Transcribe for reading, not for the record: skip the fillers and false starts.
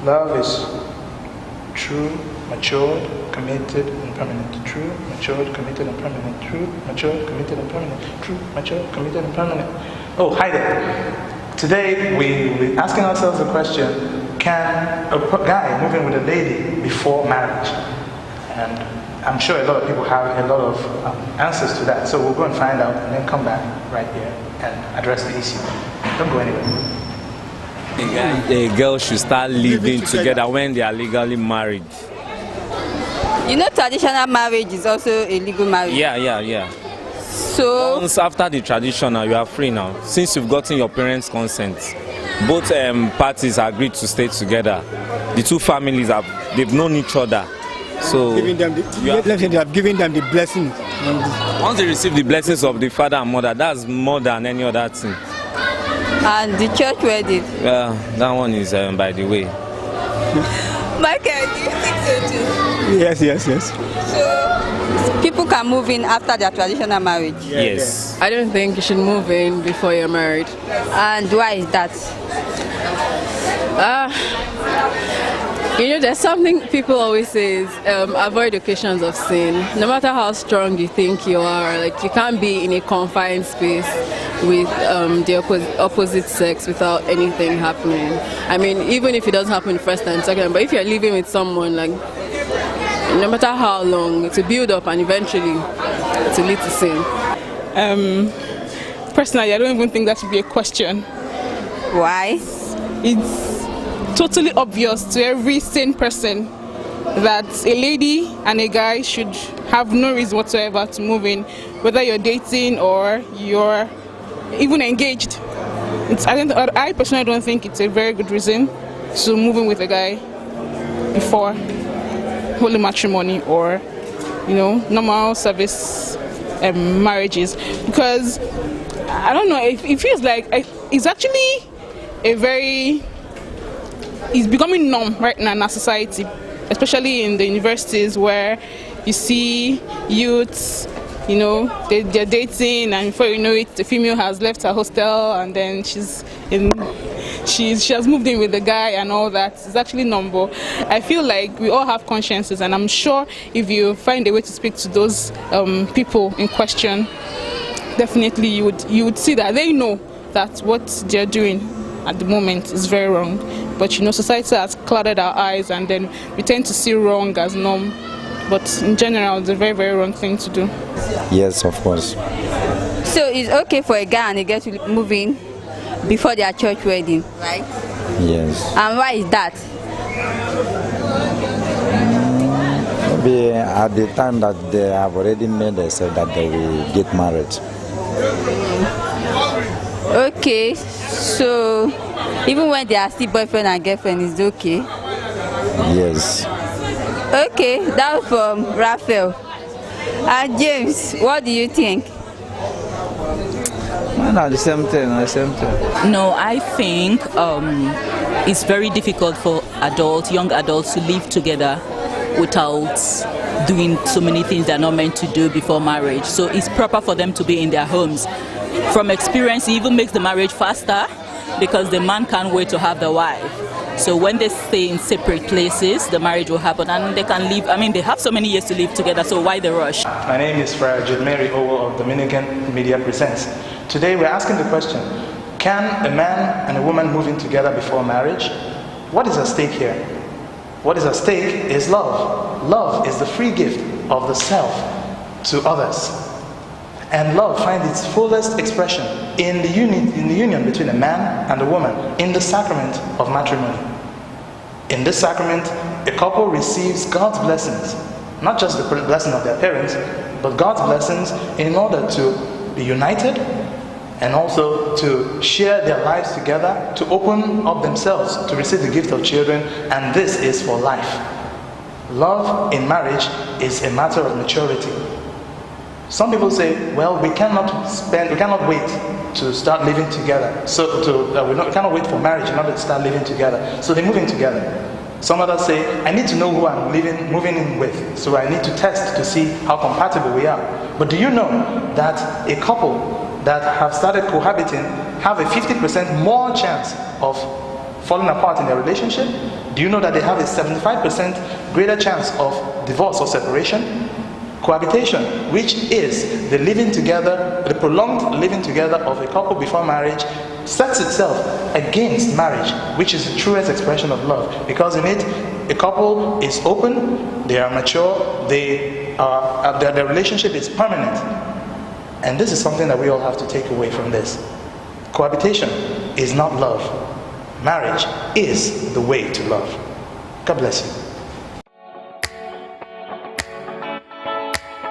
Love is true, matured, committed, and permanent. True, matured, committed, and permanent. True, matured, committed, and permanent. True, matured, committed, and permanent. Oh, hi there. Today we're asking ourselves the question, can a guy move in with a lady before marriage? And I'm sure a lot of people have a lot of answers to that. So we'll go and find out and then come back right here and address the issue. Don't go anywhere. A girl should start living together when they are legally married. You know, traditional marriage is also a legal marriage. Yeah. So once after the traditional, you are free now. Since you've gotten your parents' consent, both parties agreed to stay together. The two families they've known each other. So they have given them the blessing. Once they receive the blessings of the father and mother, that's more than any other thing. And the church wedding? That one is by the way. Michael, do you think so too? Yes. So people can move in after their traditional marriage? Yes. I don't think you should move in before you're married. And why is that? You know, there's something people always say is avoid occasions of sin. No matter how strong you think you are, like you can't be in a confined space with the opposite sex without anything happening. I mean, even if it doesn't happen the first time, second time, but if you're living with someone, like no matter how long, it's a build up and eventually it's a lead to sin. Personally, I don't even think that should be a question. Why? It's totally obvious to every sane person that a lady and a guy should have no reason whatsoever to move in, whether you're dating or you're even engaged. I personally don't think it's a very good reason to move in with a guy before holy matrimony or, normal service marriages, because I don't know, it feels like it's actually it's becoming norm right now in our society, especially in the universities where you see youths, they're dating, and before you know it, the female has left her hostel and then she has moved in with the guy and all that. It's actually normal. I feel like we all have consciences, and I'm sure if you find a way to speak to those people in question, definitely you would see that they know that what they're doing at the moment is very wrong. But society has clouded our eyes, and then we tend to see wrong as norm. But in general, it's a very, very wrong thing to do. Yes, of course. So it's okay for a guy and a girl to move in before their church wedding, right? Yes. And why is that? Maybe at the time that they have already made themselves that they will get married. Okay, so even when they are still boyfriend and girlfriend, it's okay? Yes. Okay, that was from Raphael. And James, what do you think? No, the same thing. No, I think it's very difficult for young adults to live together without doing so many things they're not meant to do before marriage. So it's proper for them to be in their homes. From experience, it even makes the marriage faster because the man can't wait to have the wife. So when they stay in separate places, the marriage will happen and they can live. I mean, they have so many years to live together, so why the rush? My name is Friar Mary Owo of Dominican Media Presents. Today we're asking the question, can a man and a woman move in together before marriage? What is at stake here? What is at stake is love. Love is the free gift of the self to others. And love finds its fullest expression in the union between a man and a woman, in the sacrament of matrimony. In this sacrament, a couple receives God's blessings, not just the blessing of their parents, but God's blessings in order to be united and also to share their lives together, to open up themselves to receive the gift of children, and this is for life. Love in marriage is a matter of maturity. Some people say, well, we cannot wait to start living together. We cannot wait for marriage in order to start living together. So they move in together. Some others say, I need to know who I'm moving in with, so I need to test to see how compatible we are. But do you know that a couple that have started cohabiting have a 50% more chance of falling apart in their relationship? Do you know that they have a 75% greater chance of divorce or separation? Cohabitation, which is the living together, the prolonged living together of a couple before marriage, sets itself against marriage, which is the truest expression of love. Because in it, a couple is open, they are mature, their relationship is permanent. And this is something that we all have to take away from this. Cohabitation is not love. Marriage is the way to love. God bless you.